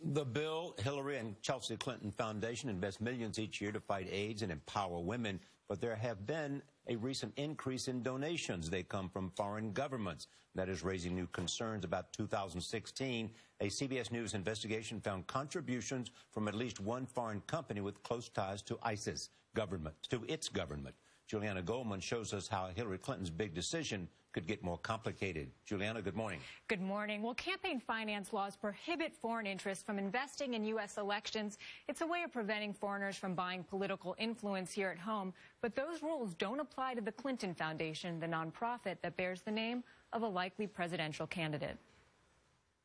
The Bill, Hillary, and Chelsea Clinton Foundation invest millions each year to fight AIDS and empower women, but there have been a recent increase in donations. They come from foreign governments. That is raising new concerns. About 2016, a CBS News investigation found contributions from at least one foreign company with close ties to its government. Juliana Goldman shows us how Hillary Clinton's big decision could get more complicated. Juliana, good morning. Good morning. Well, campaign finance laws prohibit foreign interests from investing in U.S. elections. It's a way of preventing foreigners from buying political influence here at home. But those rules don't apply to the Clinton Foundation, the nonprofit that bears the name of a likely presidential candidate.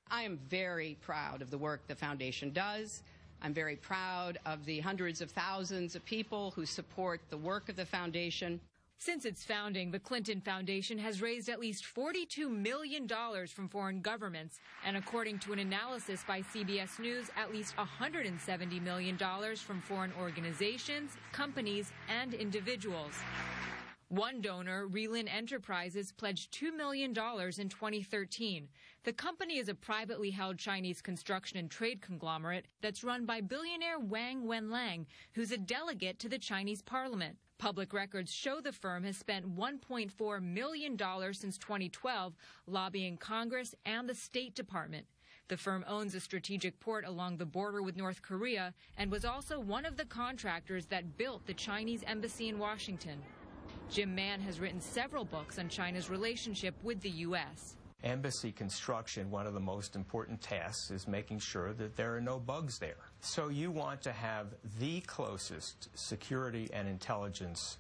I am very proud of the work the foundation does. I'm very proud of the hundreds of thousands of people who support the work of the foundation. Since its founding, the Clinton Foundation has raised at least $42 million from foreign governments. And according to an analysis by CBS News, at least $170 million from foreign organizations, companies, and individuals. One donor, Relin Enterprises, pledged $2 million in 2013. The company is a privately held Chinese construction and trade conglomerate that's run by billionaire Wang Wenliang, who's a delegate to the Chinese parliament. Public records show the firm has spent $1.4 million since 2012 lobbying Congress and the State Department. The firm owns a strategic port along the border with North Korea and was also one of the contractors that built the Chinese embassy in Washington. Jim Mann has written several books on China's relationship with the U.S. Embassy construction, one of the most important tasks is making sure that there are no bugs there. So you want to have the closest security and intelligence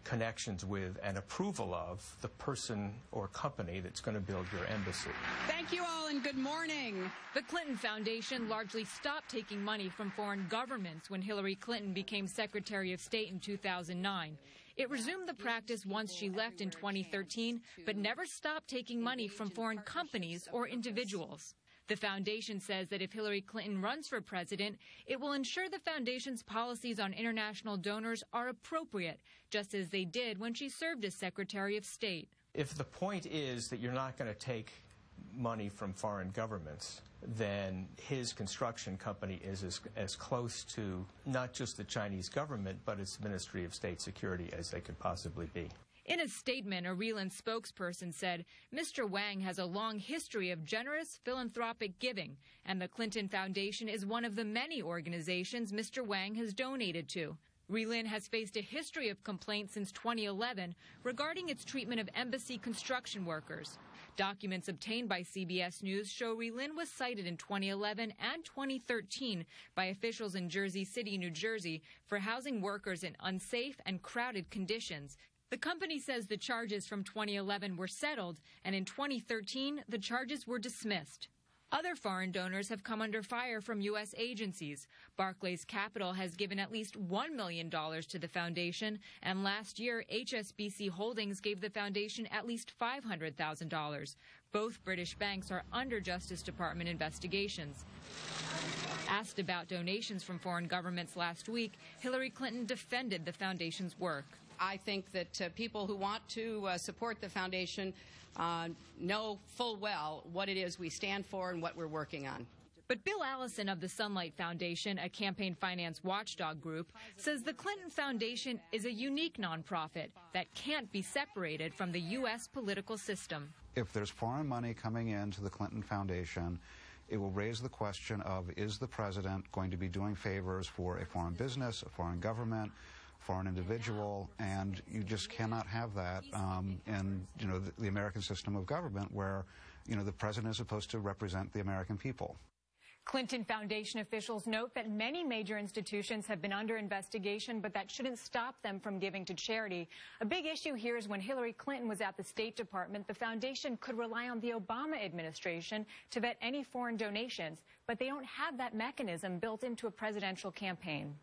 connections with and approval of the person or company that's going to build your embassy. Thank you all and good morning. The Clinton Foundation largely stopped taking money from foreign governments when Hillary Clinton became Secretary of State in 2009. It resumed the practice once she left in 2013, but never stopped taking money from foreign companies or individuals. The foundation says that if Hillary Clinton runs for president, it will ensure the foundation's policies on international donors are appropriate, just as they did when she served as Secretary of State. If the point is that you're not going to take money from foreign governments, then his construction company is as close to not just the Chinese government, but its Ministry of State Security as they could possibly be. In a statement, a Relin spokesperson said, Mr. Wang has a long history of generous philanthropic giving, and the Clinton Foundation is one of the many organizations Mr. Wang has donated to. Relin has faced a history of complaints since 2011 regarding its treatment of embassy construction workers. Documents obtained by CBS News show Relin was cited in 2011 and 2013 by officials in Jersey City, New Jersey, for housing workers in unsafe and crowded conditions. The company says the charges from 2011 were settled, and in 2013, the charges were dismissed. Other foreign donors have come under fire from U.S. agencies. Barclays Capital has given at least $1 million to the foundation, and last year, HSBC Holdings gave the foundation at least $500,000. Both British banks are under Justice Department investigations. Asked about donations from foreign governments last week, Hillary Clinton defended the foundation's work. I think that people who want to support the foundation know full well what it is we stand for and what we're working on. But Bill Allison of the Sunlight Foundation, a campaign finance watchdog group, says the Clinton Foundation is a unique nonprofit that can't be separated from the U.S. political system. If there's foreign money coming into the Clinton Foundation, it will raise the question of, is the president going to be doing favors for a foreign business, a foreign government, foreign individual, and you just cannot have that in the American system of government where the president is supposed to represent the American people. Clinton Foundation officials note that many major institutions have been under investigation, but that shouldn't stop them from giving to charity. A big issue here is when Hillary Clinton was at the State Department, the foundation could rely on the Obama administration to vet any foreign donations, but they don't have that mechanism built into a presidential campaign.